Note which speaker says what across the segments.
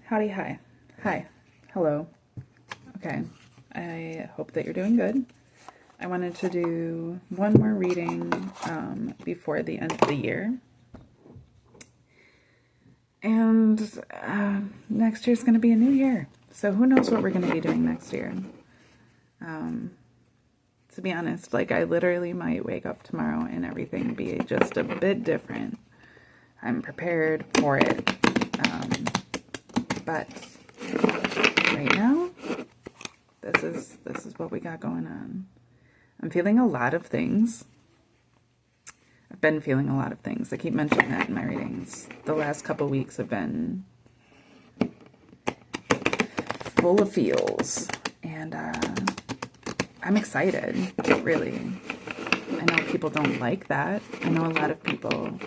Speaker 1: Howdy, hi. Hi. Hello. Okay. I hope that you're doing good. I wanted to do one more reading before the end of the year. And next year's going to be a new year. So who knows what we're going to be doing next year. To be honest, like I literally might wake up tomorrow and everything be just a bit different. I'm prepared for it. But right now, this is what we got going on. I'm feeling a lot of things. I've been feeling a lot of things. I keep mentioning that in my readings. The last couple weeks have been full of feels. And I'm excited, really. I know people don't like that. I know a lot of people...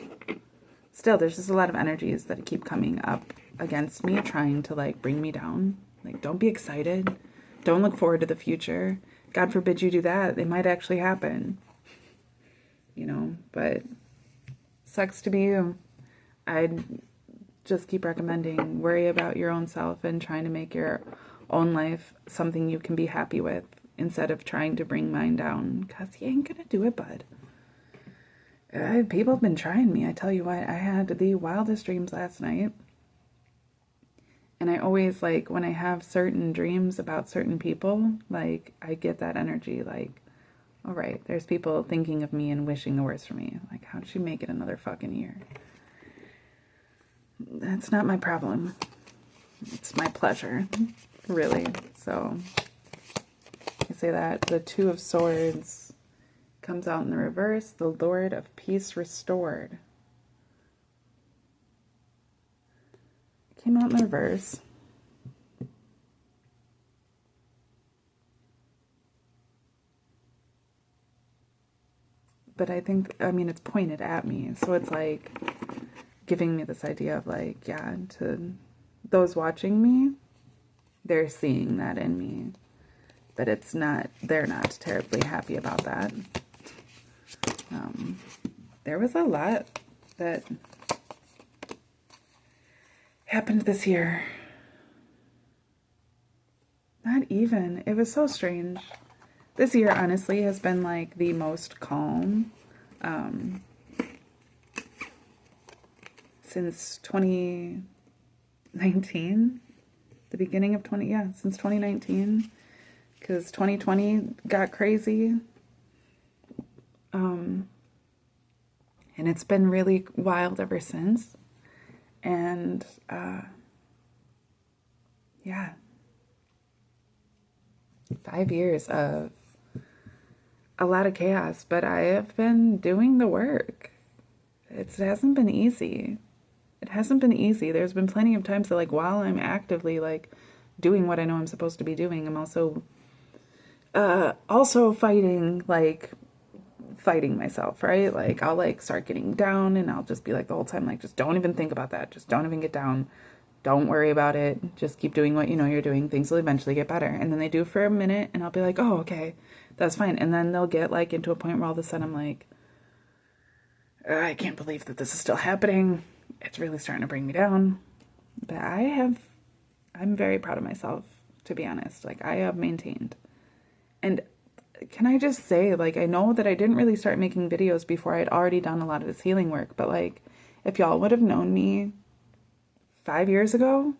Speaker 1: Still, there's just a lot of energies that keep coming up against me, trying to, like, bring me down. Like, don't be excited. Don't look forward to the future. God forbid you do that. It might actually happen. You know, but sucks to be you. I'd just keep recommending worry about your own self and trying to make your own life something you can be happy with instead of trying to bring mine down, because you ain't gonna do it, bud. People have been trying me. I tell you what, I had the wildest dreams last night. And I always, like, when I have certain dreams about certain people, like, I get that energy, like, all right, there's people thinking of me and wishing the worst for me. Like, how'd she make it another fucking year? That's not my problem. It's my pleasure, really. So, I say that. The Two of Swords comes out in the reverse. The Lord of Peace restored. Came out in the reverse. But I think, I mean, it's pointed at me. So it's like giving me this idea of like, yeah, to those watching me, they're seeing that in me. But it's not, they're not terribly happy about that. There was a lot that happened this year. Not even. It was so strange. This year, honestly, has been like the most calm since 2019. The beginning of since 2019. Because 2020 got crazy. And it's been really wild ever since. And, yeah. 5 years of a lot of chaos, but I have been doing the work. It hasn't been easy. It hasn't been easy. There's been plenty of times that, like, while I'm actively, like, doing what I know I'm supposed to be doing, I'm also fighting myself, right? Like, I'll, like, start getting down, and I'll just be, like, the whole time, like, just don't even think about that. Just don't even get down. Don't worry about it. Just keep doing what you know you're doing. Things will eventually get better. And then they do for a minute, and I'll be like, oh, okay, that's fine. And then they'll get, like, into a point where all of a sudden I'm like, I can't believe that this is still happening. It's really starting to bring me down. But I'm very proud of myself, to be honest. Like, I have maintained. And can I just say, like, I know that I didn't really start making videos before I had already done a lot of this healing work. But, like, if y'all would have known me 5 years ago,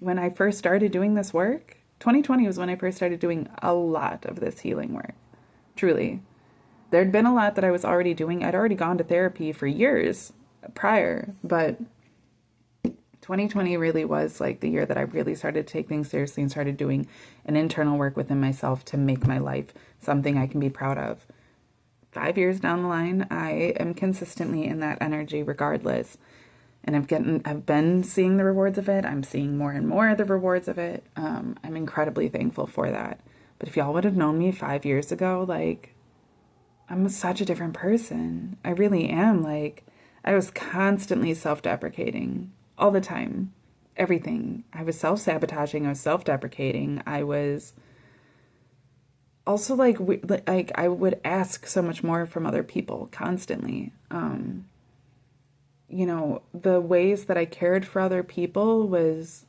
Speaker 1: when I first started doing this work, 2020 was when I first started doing a lot of this healing work. Truly. There'd been a lot that I was already doing. I'd already gone to therapy for years prior, but 2020 really was like the year that I really started to take things seriously and started doing an internal work within myself to make my life something I can be proud of. 5 years down the line, I am consistently in that energy regardless. And I've been seeing the rewards of it. I'm seeing more and more of the rewards of it. I'm incredibly thankful for that. But if y'all would have known me 5 years ago, like, I'm such a different person. I really am. Like, I was constantly self-deprecating all the time. Everything. I was self-sabotaging. I was self-deprecating. I was also like I would ask so much more from other people constantly. You know, the ways that I cared for other people was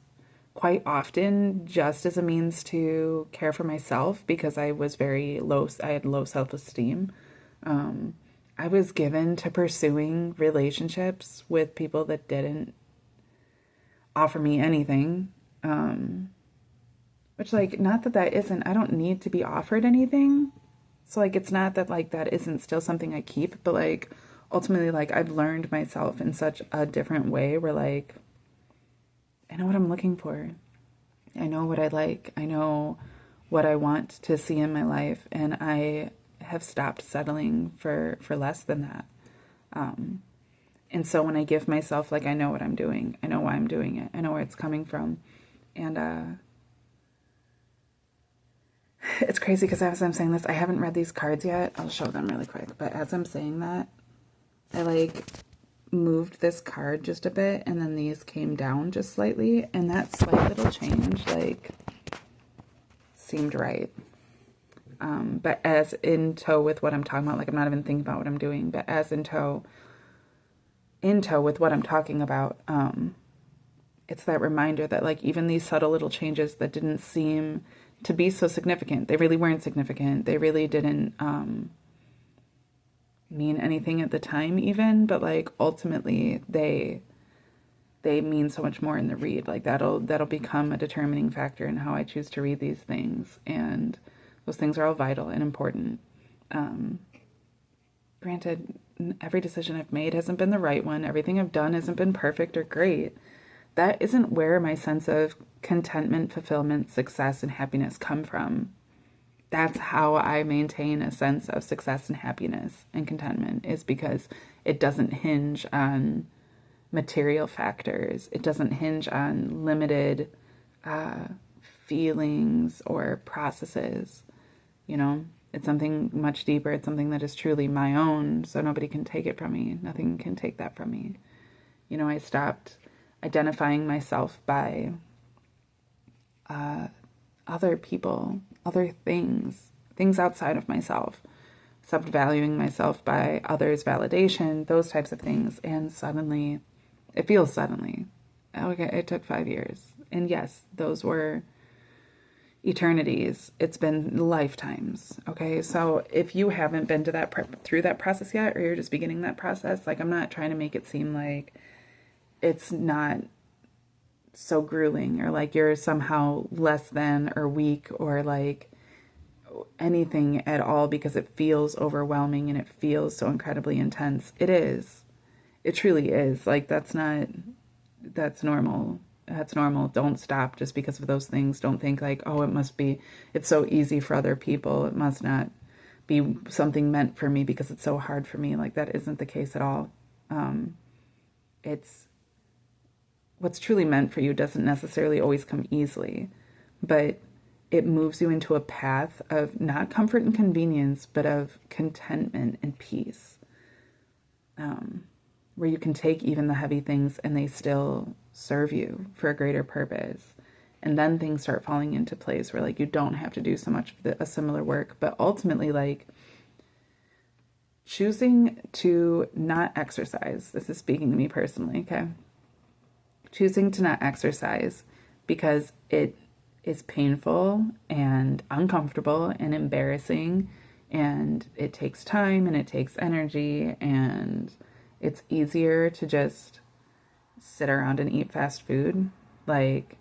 Speaker 1: quite often just as a means to care for myself because I was very low, I had low self-esteem. I was given to pursuing relationships with people that didn't offer me anything. Which, like, not that that isn't, I don't need to be offered anything. So, like, it's not that, like, that isn't still something I keep, but, like, ultimately, like, I've learned myself in such a different way where, like, I know what I'm looking for. I know what I like. I know what I want to see in my life. And I have stopped settling for less than that. And so when I give myself, like, I know what I'm doing. I know why I'm doing it. I know where it's coming from. And it's crazy because as I'm saying this, I haven't read these cards yet. I'll show them really quick. But as I'm saying that, I, like, moved this card just a bit, and then these came down just slightly. And that slight little change, like, seemed right. But as in tow with what I'm talking about, like, I'm not even thinking about what I'm doing, but as in tow with what I'm talking about, it's that reminder that, like, even these subtle little changes that didn't seem to be so significant, they really weren't significant. They really didn't mean anything at the time even, but, like, ultimately they mean so much more in the read. Like, that'll become a determining factor in how I choose to read these things. And those things are all vital and important. Granted, every decision I've made hasn't been the right one. Everything I've done hasn't been perfect or great. That isn't where my sense of contentment, fulfillment, success, and happiness come from. That's how I maintain a sense of success and happiness and contentment, is because it doesn't hinge on material factors. It doesn't hinge on limited feelings or processes. You know, it's something much deeper. It's something that is truly my own, so nobody can take it from me. Nothing can take that from me. You know, I stopped identifying myself by other people, other things outside of myself. Stopped valuing myself by others' validation, those types of things. And suddenly, it feels suddenly. Okay, it took 5 years. And yes, those were eternities. It's been lifetimes. Okay, so if you haven't been to through that process yet, or you're just beginning that process, like, I'm not trying to make it seem like it's not so grueling, or like you're somehow less than or weak or like anything at all because it feels overwhelming and it feels so incredibly intense. It is. It truly is. Like, that's normal. That's normal. Don't stop just because of those things. Don't think like, oh, it's so easy for other people. It must not be something meant for me because it's so hard for me. Like, that isn't the case at all. It's what's truly meant for you doesn't necessarily always come easily, but it moves you into a path of not comfort and convenience, but of contentment and peace, where you can take even the heavy things and they still serve you for a greater purpose. And then things start falling into place where, like, you don't have to do so much of a similar work, but ultimately, like, choosing to not exercise. This is speaking to me personally, okay? Choosing to not exercise because it is painful and uncomfortable and embarrassing, and it takes time and it takes energy, and it's easier to just sit around and eat fast food. Like,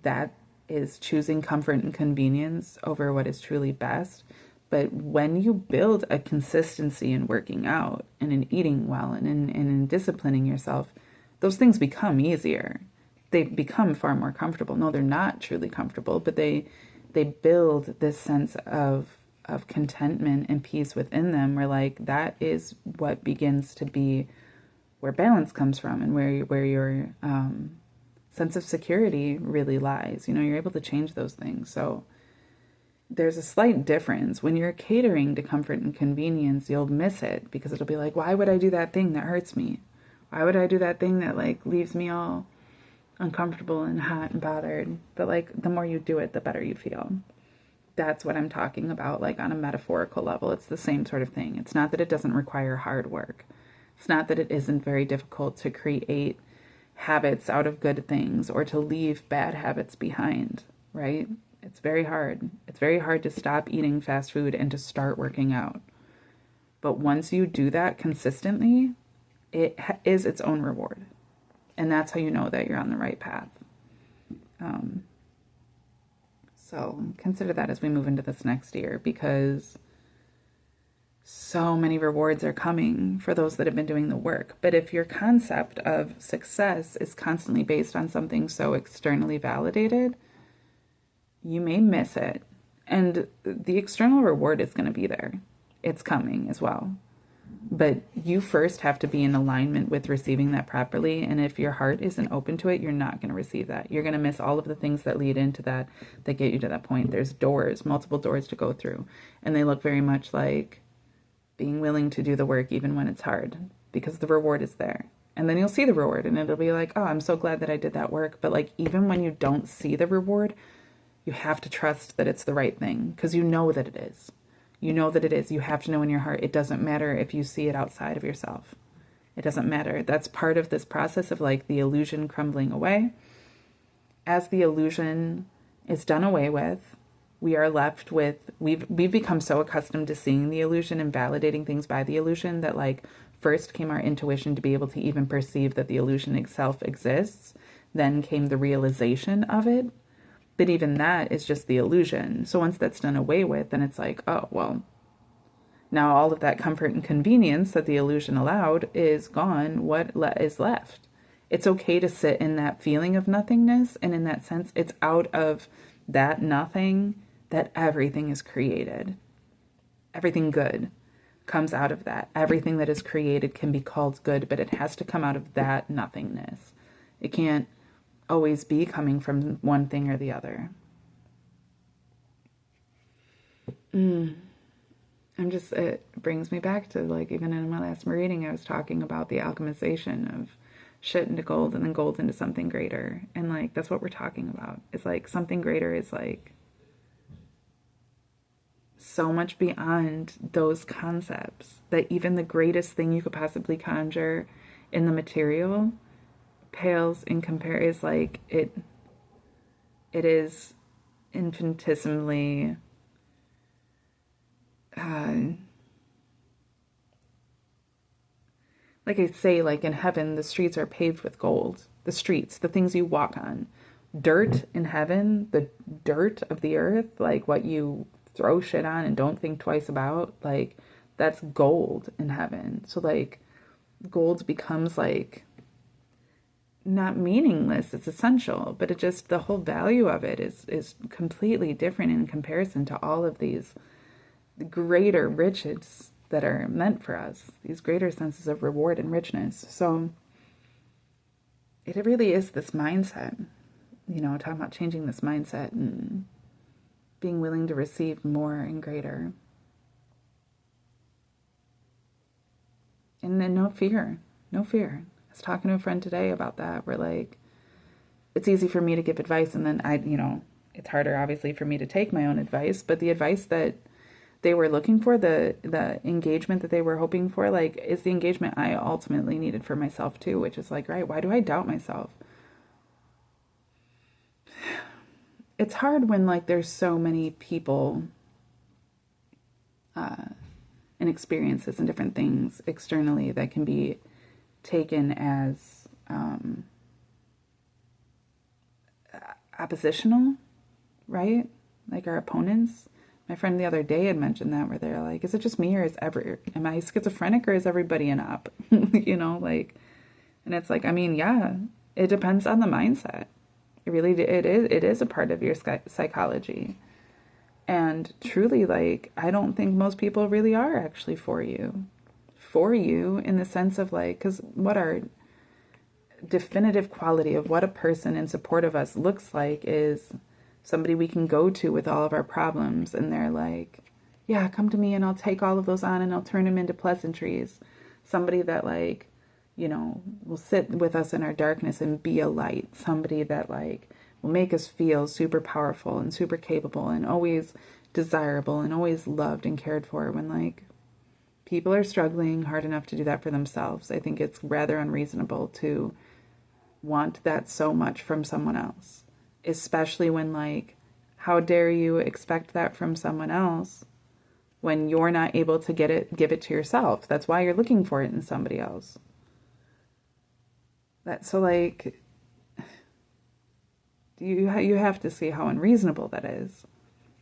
Speaker 1: that is choosing comfort and convenience over what is truly best. But when you build a consistency in working out and in eating well and in disciplining yourself, those things become easier. They become far more comfortable. No, they're not truly comfortable, but they build this sense of contentment and peace within them, where, like, that is what begins to be where balance comes from, and where your sense of security really lies. You know, you're able to change those things. So there's a slight difference. When you're catering to comfort and convenience, you'll miss it because it'll be like, why would I do that thing that hurts me? Why would I do that thing that, like, leaves me all uncomfortable and hot and bothered? But, like, the more you do it, the better you feel. That's what I'm talking about, like, on a metaphorical level. It's the same sort of thing. It's not that it doesn't require hard work. It's not that it isn't very difficult to create habits out of good things or to leave bad habits behind, right? It's very hard. It's very hard to stop eating fast food and to start working out. But once you do that consistently, it is its own reward. And that's how you know that you're on the right path. So consider that as we move into this next year, because so many rewards are coming for those that have been doing the work. But if your concept of success is constantly based on something so externally validated, you may miss it. And the external reward is going to be there. It's coming as well. But you first have to be in alignment with receiving that properly. And if your heart isn't open to it, you're not going to receive that. You're going to miss all of the things that lead into that, that get you to that point. There's doors, multiple doors to go through. And they look very much like being willing to do the work even when it's hard, because the reward is there. And then you'll see the reward and it'll be like, oh, I'm so glad that I did that work. But like, even when you don't see the reward, you have to trust that it's the right thing, because you know that it is. You know that it is. You have to know in your heart. It doesn't matter if you see it outside of yourself. It doesn't matter. That's part of this process of like the illusion crumbling away. As the illusion is done away with, we are left with, we've become so accustomed to seeing the illusion and validating things by the illusion that like first came our intuition to be able to even perceive that the illusion itself exists. Then came the realization of it. But even that is just the illusion. So once that's done away with, then it's like, oh, well, now all of that comfort and convenience that the illusion allowed is gone. What is left? It's okay to sit in that feeling of nothingness. And in that sense, it's out of that nothing that everything is created. Everything good comes out of that. Everything that is created can be called good, but it has to come out of that nothingness. It can't always be coming from one thing or the other. It brings me back to like, even in my last reading, I was talking about the alchemization of shit into gold and then gold into something greater. And like, that's what we're talking about. It's like something greater is like so much beyond those concepts that even the greatest thing you could possibly conjure in the material pales in comparison. Is like it is infinitesimally like I say, like in heaven the streets are paved with gold. The streets, the things you walk on. Dirt in heaven, the dirt of the earth, like what you throw shit on and don't think twice about, like that's gold in heaven. So like gold becomes like not meaningless, it's essential, but it just, the whole value of it is completely different in comparison to all of these greater riches that are meant for us, these greater senses of reward and richness. So it really is this mindset, you know, talking about changing this mindset and being willing to receive more and greater. And then no fear. I was talking to a friend today about that. We're like, it's easy for me to give advice and then it's harder obviously for me to take my own advice, but the advice that they were looking for, the engagement that they were hoping for, like, is the engagement I ultimately needed for myself too, which is like, right, why do I doubt myself? It's hard when like there's so many people and experiences and different things externally that can be taken as oppositional, right? Like our opponents. My friend the other day had mentioned that, where they're like, is it just me, or am I schizophrenic, or is everybody an op? You know, like, and it's like, I mean, yeah, it depends on the mindset. It is a part of your psychology. And truly, like, I don't think most people really are actually for you in the sense of like, because what our definitive quality of what a person in support of us looks like is somebody we can go to with all of our problems, and they're like, yeah, come to me and I'll take all of those on and I'll turn them into pleasantries. Somebody that like, you know, will sit with us in our darkness and be a light. Somebody that like will make us feel super powerful and super capable and always desirable and always loved and cared for, when like people are struggling hard enough to do that for themselves. I think it's rather unreasonable to want that so much from someone else, especially when, like, how dare you expect that from someone else when you're not able to give it to yourself? That's why you're looking for it in somebody else. So like, you have to see how unreasonable that is.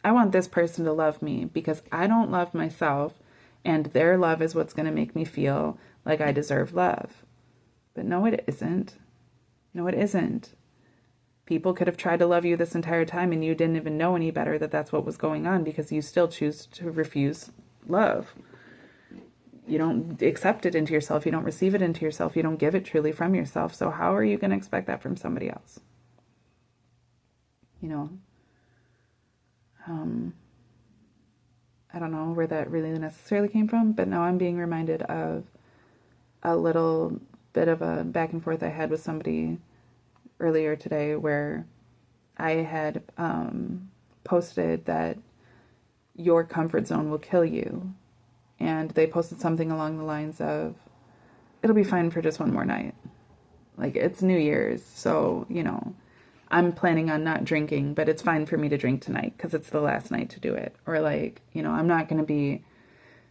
Speaker 1: I want this person to love me because I don't love myself, and their love is what's going to make me feel like I deserve love. But no, it isn't. No, it isn't. People could have tried to love you this entire time and you didn't even know any better that that's what was going on, because you still choose to refuse love. You don't accept it into yourself. You don't receive it into yourself. You don't give it truly from yourself. So how are you going to expect that from somebody else? You know, I don't know where that really necessarily came from, but now I'm being reminded of a little bit of a back and forth I had with somebody earlier today, where I had posted that your comfort zone will kill you. And they posted something along the lines of, it'll be fine for just one more night. Like, it's New Year's, so, you know, I'm planning on not drinking, but it's fine for me to drink tonight because it's the last night to do it. Or like, you know, I'm not going to be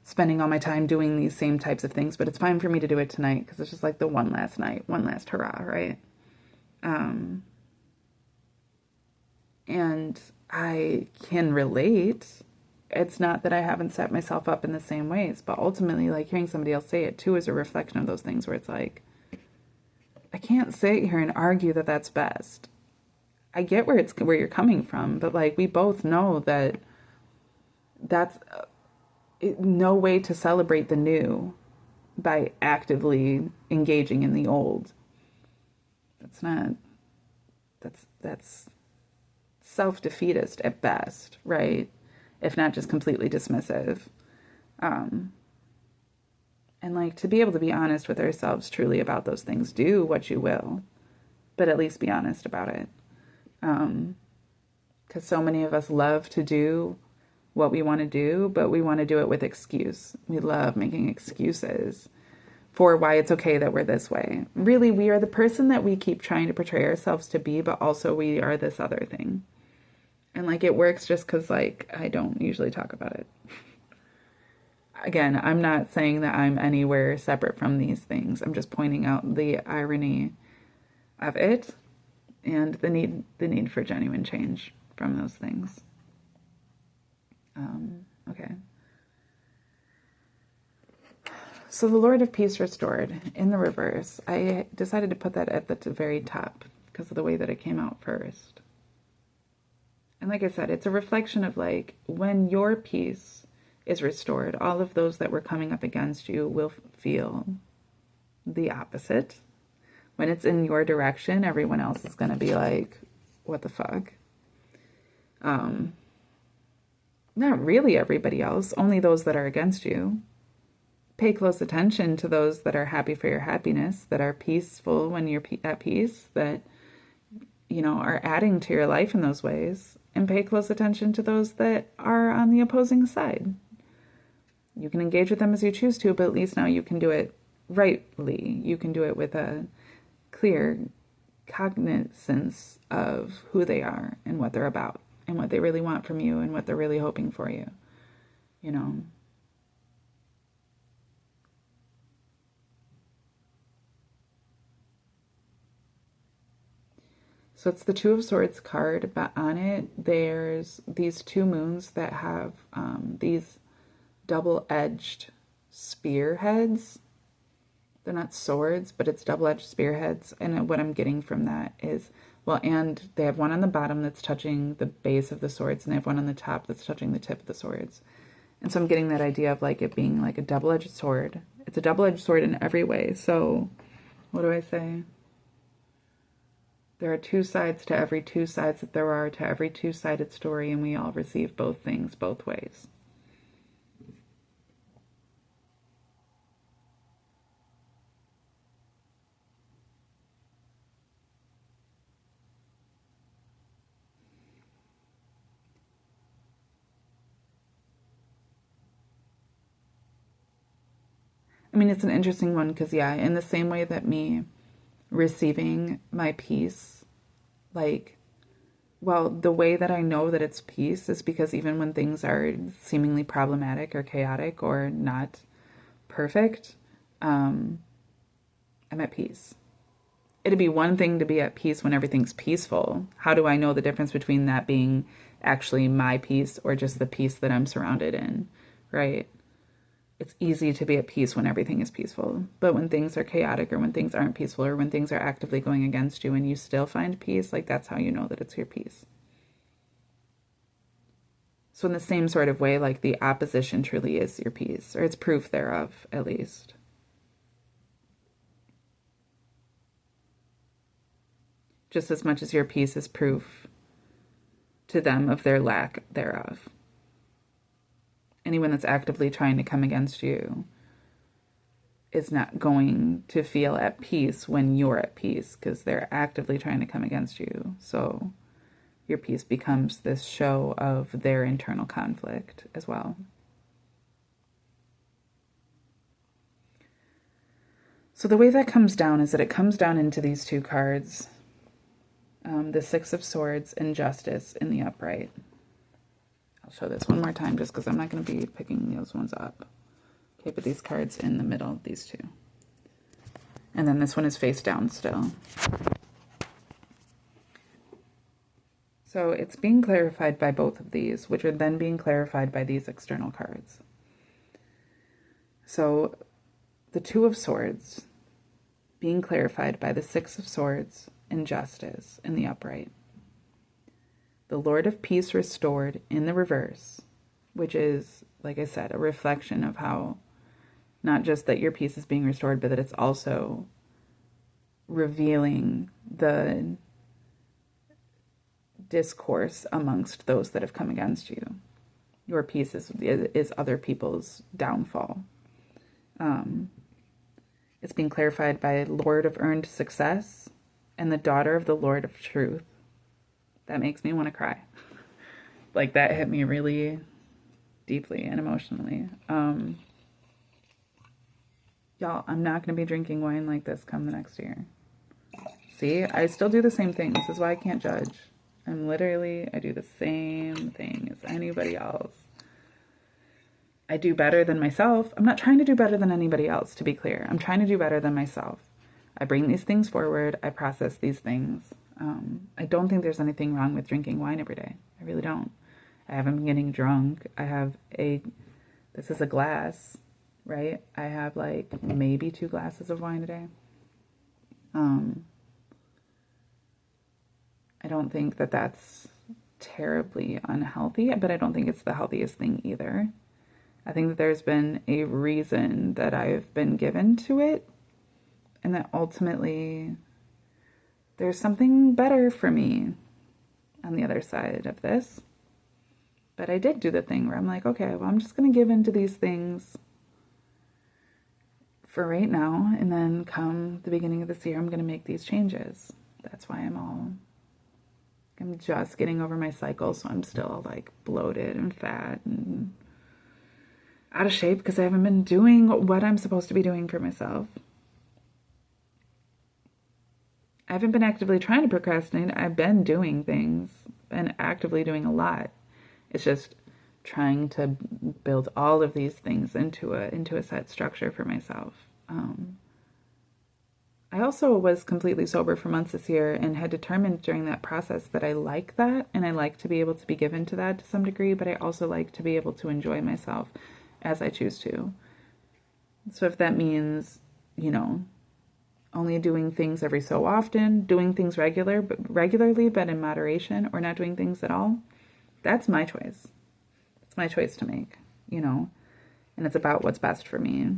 Speaker 1: spending all my time doing these same types of things, but it's fine for me to do it tonight because it's just like the one last night, one last hurrah, right? And I can relate. It's not that I haven't set myself up in the same ways, but ultimately, like, hearing somebody else say it too is a reflection of those things where it's like, I can't sit here and argue that that's best. I get where you're coming from, but like, we both know that that's no way to celebrate the new by actively engaging in the old. That's self-defeatist at best, right? If not just completely dismissive. And like, to be able to be honest with ourselves truly about those things, do what you will, but at least be honest about it. Because so many of us love to do what we want to do, but we want to do it with excuse. We love making excuses for why it's okay that we're this way. Really, we are the person that we keep trying to portray ourselves to be, but also we are this other thing. And like, it works just because, like, I don't usually talk about it. Again, I'm not saying that I'm anywhere separate from these things. I'm just pointing out the irony of it and the need for genuine change from those things. Okay. So the Lord of Peace restored in the reverse. I decided to put that at the very top because of the way that it came out first. And like I said, it's a reflection of, like, when your peace is restored, all of those that were coming up against you will feel the opposite. When it's in your direction, everyone else is going to be like, what the fuck? Not really everybody else, only those that are against you. Pay close attention to those that are happy for your happiness, that are peaceful when you're at peace, that, you know, are adding to your life in those ways. And pay close attention to those that are on the opposing side. You can engage with them as you choose to, but at least now you can do it rightly. You can do it with a clear cognizance of who they are and what they're about and what they really want from you and what they're really hoping for you, you know. So it's the Two of Swords card, but on it there's these two moons that have these double-edged spearheads. They're not swords, but it's double-edged spearheads. And what I'm getting from that is, well, and they have one on the bottom that's touching the base of the swords, and they have one on the top that's touching the tip of the swords. And so I'm getting that idea of, like, it being like a double-edged sword. It's a double-edged sword in every way. So what do I say? There are two sides to every two sides that there are to every two-sided story, and we all receive both things both ways. I mean, it's an interesting one because, yeah, in the same way that me receiving my peace, like, well, the way that I know that it's peace is because even when things are seemingly problematic or chaotic or not perfect, I'm at peace. It'd be one thing to be at peace when everything's peaceful. How do I know the difference between that being actually my peace or just the peace that I'm surrounded in, right? It's easy to be at peace when everything is peaceful. But when things are chaotic or when things aren't peaceful or when things are actively going against you and you still find peace, like that's how you know that it's your peace. So in the same sort of way, like the opposition truly is your peace, or it's proof thereof, at least. Just as much as your peace is proof to them of their lack thereof. Anyone that's actively trying to come against you is not going to feel at peace when you're at peace because they're actively trying to come against you. So your peace becomes this show of their internal conflict as well. So the way that comes down is that it comes down into these two cards, the Six of Swords and Justice in the upright. I'll show this one more time just because I'm not going to be picking those ones up. Okay, but these cards in the middle, these two. And then this one is face down still. So it's being clarified by both of these, which are then being clarified by these external cards. So the Two of Swords being clarified by the Six of Swords and Justice in the upright. The Lord of Peace restored in the reverse, which is, like I said, a reflection of how not just that your peace is being restored, but that it's also revealing the discourse amongst those that have come against you. Your peace is other people's downfall. It's being clarified by Lord of Earned Success and the Daughter of the Lord of Truth. That makes me want to cry. Like, that hit me really deeply and emotionally. Y'all, I'm not going to be drinking wine like this come the next year. See, I still do the same thing. This is why I can't judge. I do the same thing as anybody else. I do better than myself. I'm not trying to do better than anybody else, to be clear. I'm trying to do better than myself. I bring these things forward. I process these things. I don't think there's anything wrong with drinking wine every day. I really don't. I haven't been getting drunk. This is a glass, right? I have like maybe 2 glasses of wine a day. I don't think that that's terribly unhealthy, but I don't think it's the healthiest thing either. I think that there's been a reason that I've been given to it, and that ultimately there's something better for me on the other side of this. But I did do the thing where I'm like, okay, well, I'm just going to give into these things for right now, and then come the beginning of this year, I'm going to make these changes. That's why I'm just getting over my cycle, so I'm still like bloated and fat and out of shape because I haven't been doing what I'm supposed to be doing for myself. I haven't been actively trying to procrastinate. I've been doing things, been actively doing a lot. It's just trying to build all of these things into a set structure for myself. I also was completely sober for months this year and had determined during that process that I like that, and I like to be able to be given to that to some degree, but I also like to be able to enjoy myself as I choose to. So if that means, only doing things every so often, doing things regularly but in moderation, or not doing things at all, that's my choice. It's my choice to make, and it's about what's best for me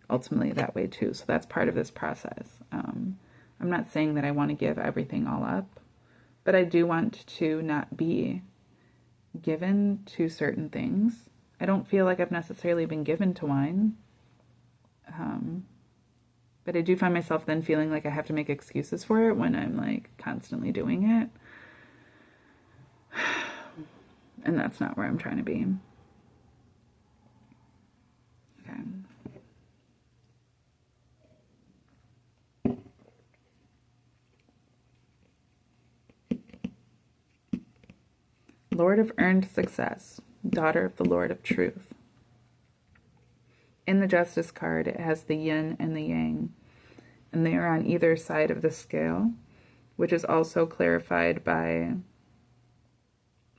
Speaker 1: ultimately that way too. So that's part of this process. I'm not saying that I want to give everything all up, but I do want to not be given to certain things. I don't feel like I've necessarily been given to wine. But I do find myself then feeling like I have to make excuses for it when I'm like constantly doing it. And that's not where I'm trying to be. Okay. Lord of earned success, daughter of the Lord of truth. In the Justice card, it has the yin and the yang, and they are on either side of the scale, which is also clarified by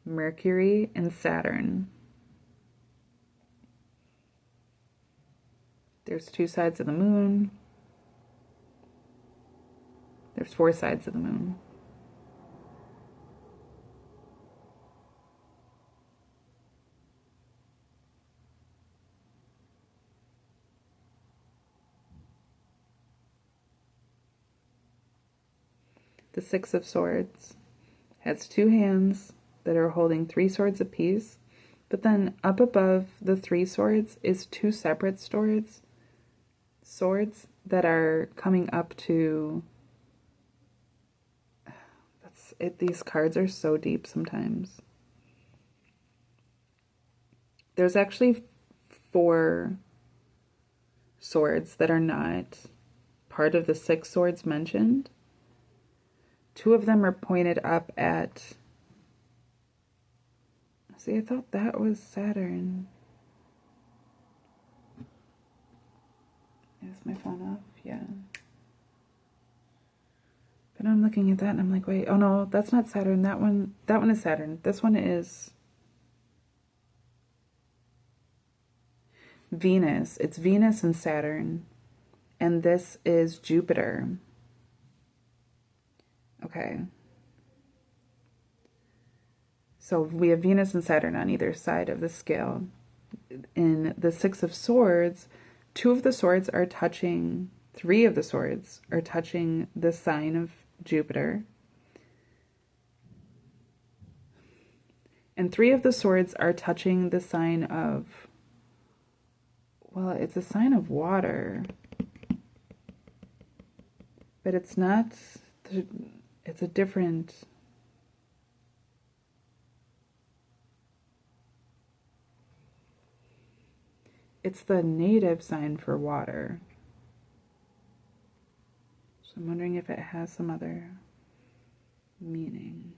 Speaker 1: Mercury and Saturn. There's 2 sides of the moon. There's 4 sides of the moon. The 6 of Swords has 2 hands that are holding 3 swords apiece, but then up above the 3 swords is 2 separate swords that are coming up to... These cards are so deep sometimes. There's actually 4 swords that are not part of the 6 swords mentioned. 2 of them are pointed up at... See, I thought that was Saturn. Is my phone off? Yeah. But I'm looking at that and I'm like, wait, oh no, that's not Saturn. That one is Saturn. This one is Venus. It's Venus and Saturn. And this is Jupiter. Okay. So we have Venus and Saturn on either side of the scale. In the 6 of Swords, 2 of the swords are touching, 3 of the swords are touching the sign of Jupiter. And 3 of the swords are touching the sign of, well, it's a sign of water. But it's not, it's a different... It's the native sign for water. So I'm wondering if it has some other meaning.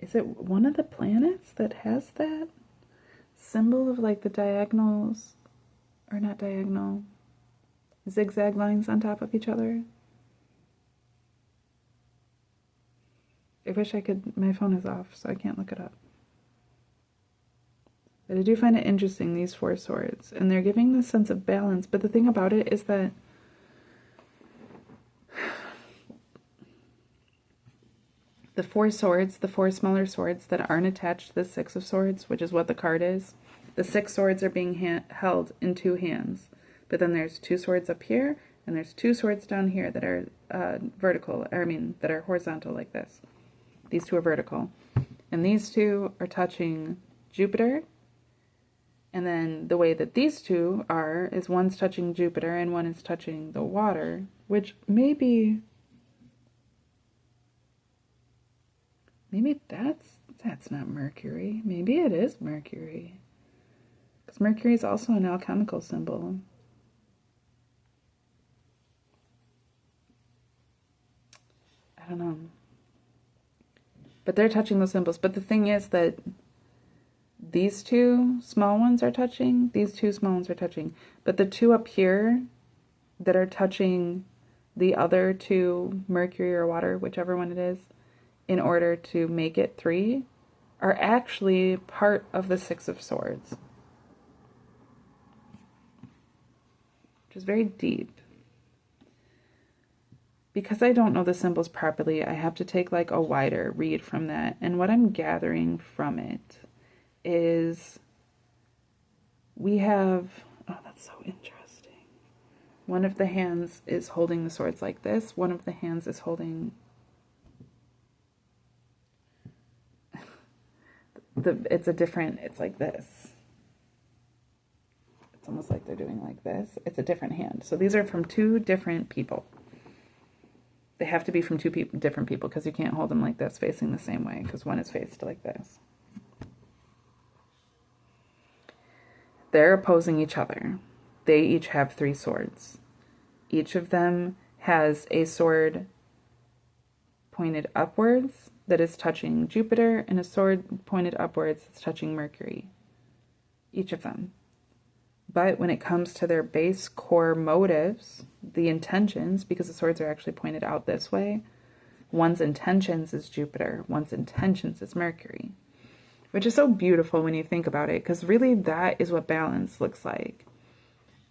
Speaker 1: Is it one of the planets that has that symbol of like the diagonals, or not diagonal, zigzag lines on top of each other? I wish I could, my phone is off, so I can't look it up. But I do find it interesting, these 4 swords. And they're giving this sense of balance, but the thing about it is that the 4 swords, the 4 smaller swords that aren't attached to the 6 of Swords, which is what the card is, the 6 swords are being held in 2 hands. But then there's 2 swords up here, and there's 2 swords down here that are vertical, that are horizontal like this. These 2 are vertical. And these 2 are touching Jupiter. And then the way that these 2 are is one's touching Jupiter and one is touching the water, which maybe that's not Mercury. Maybe it is Mercury. Because Mercury is also an alchemical symbol. I don't know. But they're touching those symbols. But the thing is that these 2 small ones are touching, these 2 small ones are touching. But the 2 up here that are touching the other 2, Mercury or water, whichever one it is, in order to make it 3, are actually part of the 6 of Swords. Which is very deep. Because I don't know the symbols properly, I have to take like a wider read from that. And what I'm gathering from it is we have, oh, that's so interesting. One of the hands is holding the swords like this. One of the hands is holding it's like this. It's almost like they're doing like this. It's a different hand. So these are from 2 different people. They have to be from 2 different people because you can't hold them like this facing the same way because one is faced like this. They're opposing each other. They each have 3 swords. Each of them has a sword pointed upwards that is touching Jupiter and a sword pointed upwards that's touching Mercury. Each of them. But when it comes to their base core motives, the intentions, because the swords are actually pointed out this way, one's intentions is Jupiter, one's intentions is Mercury. Which is so beautiful when you think about it, because really that is what balance looks like.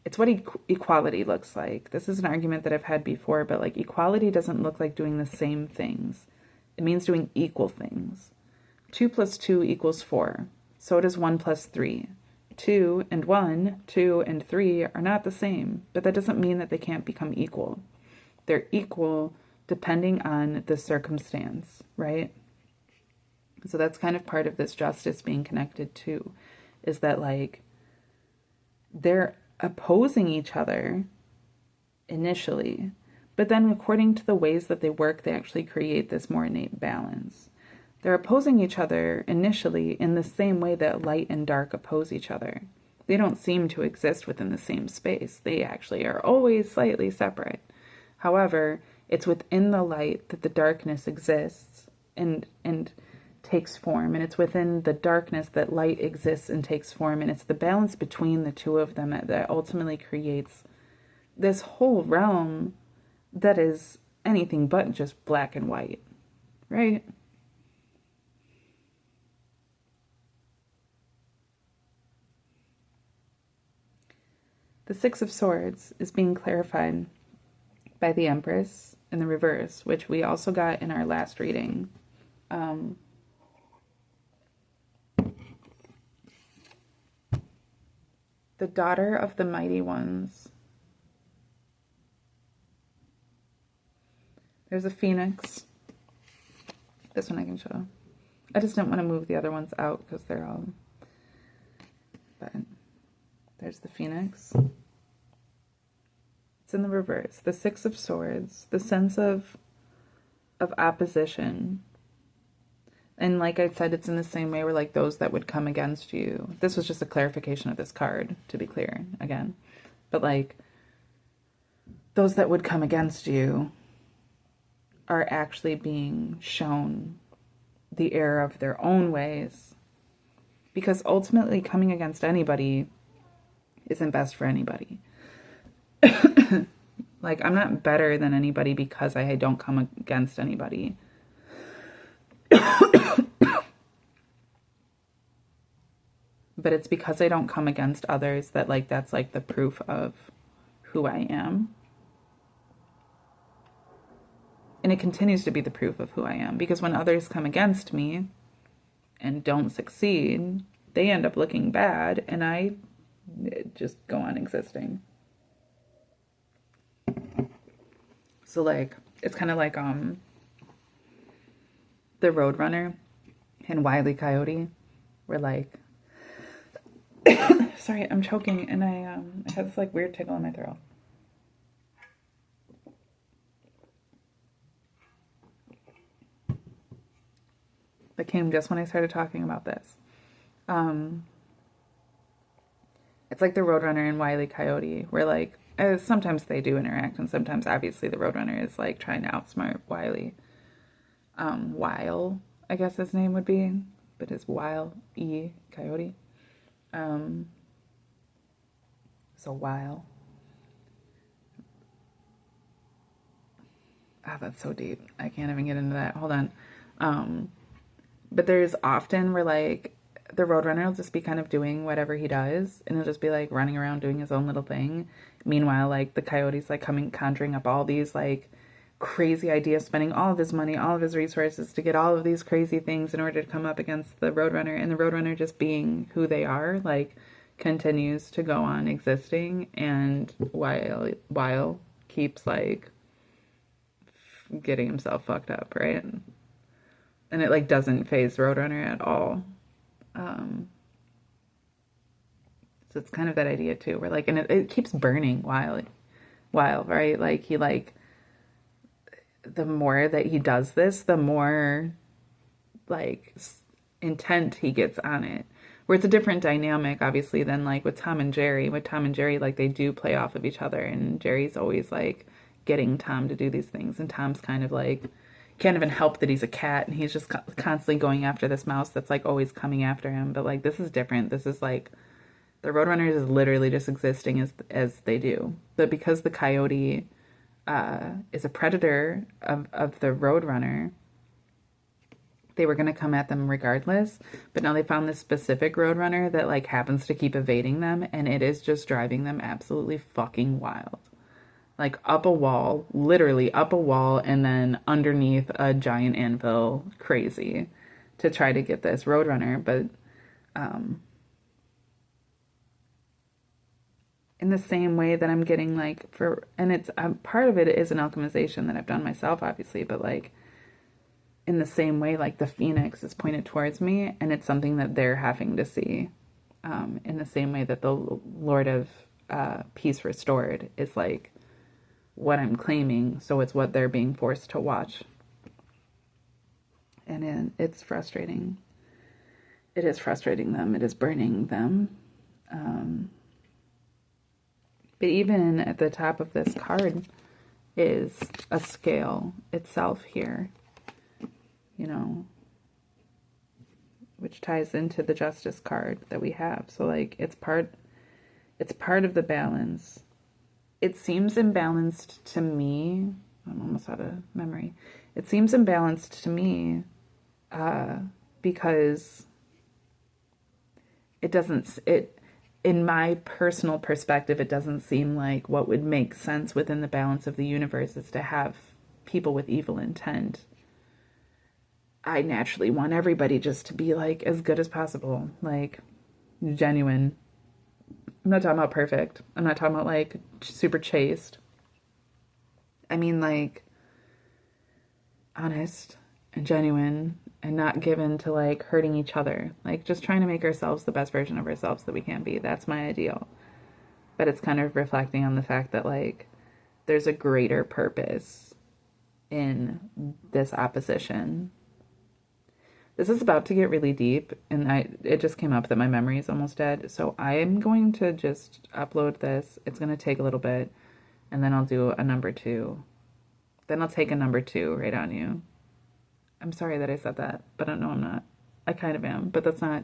Speaker 1: It's what equality looks like. This is an argument that I've had before, but like equality doesn't look like doing the same things. It means doing equal things. 2 plus 2 equals 4. So does 1 plus 3. 2 and 1, 2 and 3 are not the same, but that doesn't mean that they can't become equal. They're equal depending on the circumstance, right? So that's kind of part of this justice being connected to, is that like they're opposing each other initially, but then according to the ways that they work, they actually create this more innate balance. They're opposing each other initially in the same way that light and dark oppose each other. They don't seem to exist within the same space. They actually are always slightly separate. However, it's within the light that the darkness exists and takes form, and it's within the darkness that light exists and takes form, and it's the balance between the two of them that ultimately creates this whole realm that is anything but just black and white, right? The Six of Swords is being clarified by the Empress in the reverse, which we also got in our last reading. The daughter of the mighty ones. There's a phoenix. This one I can show. I just didn't want to move the other ones out because they're all... But there's the phoenix. It's in the reverse. The Six of Swords. The sense of opposition. And like I said, it's in the same way where like those that would come against you. This was just a clarification of this card, to be clear, again. But like, those that would come against you are actually being shown the error of their own ways. Because ultimately coming against anybody isn't best for anybody. Like, I'm not better than anybody because I don't come against anybody. But it's because I don't come against others that, like, that's, like, the proof of who I am. And it continues to be the proof of who I am. Because when others come against me and don't succeed, they end up looking bad, and I just go on existing. So, like, it's kind of like, the Roadrunner and Wile E. Coyote were like... Sorry, I'm choking, and I have this, like, weird tickle in my throat. That came just when I started talking about this. It's like the Roadrunner and Wile E. Coyote, where, like, sometimes they do interact, and sometimes, obviously, the Roadrunner is, like, trying to outsmart Wile E. Wile, I guess his name would be, but it's Wile E. Coyote. So Wile. Ah, that's so deep. I can't even get into that. Hold on. But there's often where, like, the Roadrunner will just be kind of doing whatever he does, and he'll just be, like, running around doing his own little thing. Meanwhile, like, the Coyote's, like, conjuring up all these, like, crazy ideas, spending all of his money, all of his resources to get all of these crazy things in order to come up against the Roadrunner, and the Roadrunner just being who they are, like, continues to go on existing, and Wile keeps, like, getting himself fucked up, right? And it, like, doesn't faze Roadrunner at all. So it's kind of that idea, too, where, like, and it keeps burning Wile, right? Like, he, like, the more that he does this, the more, like, intent he gets on it. where it's a different dynamic, obviously, than like with Tom and Jerry. With Tom and Jerry, like they do play off of each other, and Jerry's always like getting Tom to do these things, and Tom's kind of like can't even help that he's a cat, and he's just constantly going after this mouse that's like always coming after him. But like this is different. This is like the Roadrunners is literally just existing as they do. But because the coyote is a predator of the Roadrunner, they were going to come at them regardless, but now they found this specific Roadrunner that like happens to keep evading them, and it is just driving them absolutely fucking wild. Like up a wall, literally up a wall, and then underneath a giant anvil, crazy, to try to get this Roadrunner. But in the same way that I'm getting like and it's part of it is an alchemization that I've done myself, obviously, but like in the same way, like the phoenix is pointed towards me, and it's something that they're having to see. In the same way that the Lord of Peace Restored is like what I'm claiming, so it's what they're being forced to watch. And it's frustrating. It is frustrating them. It is burning them. But even at the top of this card is a scale itself here. You know, which ties into the justice card that we have. So like it's part of the balance. It seems imbalanced to me. I'm almost out of memory. It seems imbalanced to me because in my personal perspective, it doesn't seem like what would make sense within the balance of the universe is to have people with evil intent. I naturally want everybody just to be like as good as possible, like genuine. I'm not talking about perfect. I'm not talking about like super chaste. I mean like honest and genuine and not given to like hurting each other. Like just trying to make ourselves the best version of ourselves that we can be. That's my ideal. But it's kind of reflecting on the fact that like there's a greater purpose in this opposition. This is about to get really deep, and it just came up that my memory is almost dead. So I am going to just upload this. It's going to take a little bit, and then I'll do a number 2. Then I'll take a number 2 right on you. I'm sorry that I said that, but no, I'm not. I kind of am, but that's not.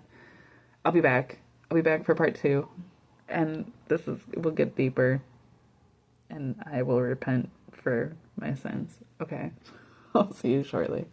Speaker 1: I'll be back. I'll be back for part 2, and we'll get deeper, and I will repent for my sins. Okay, I'll see you shortly.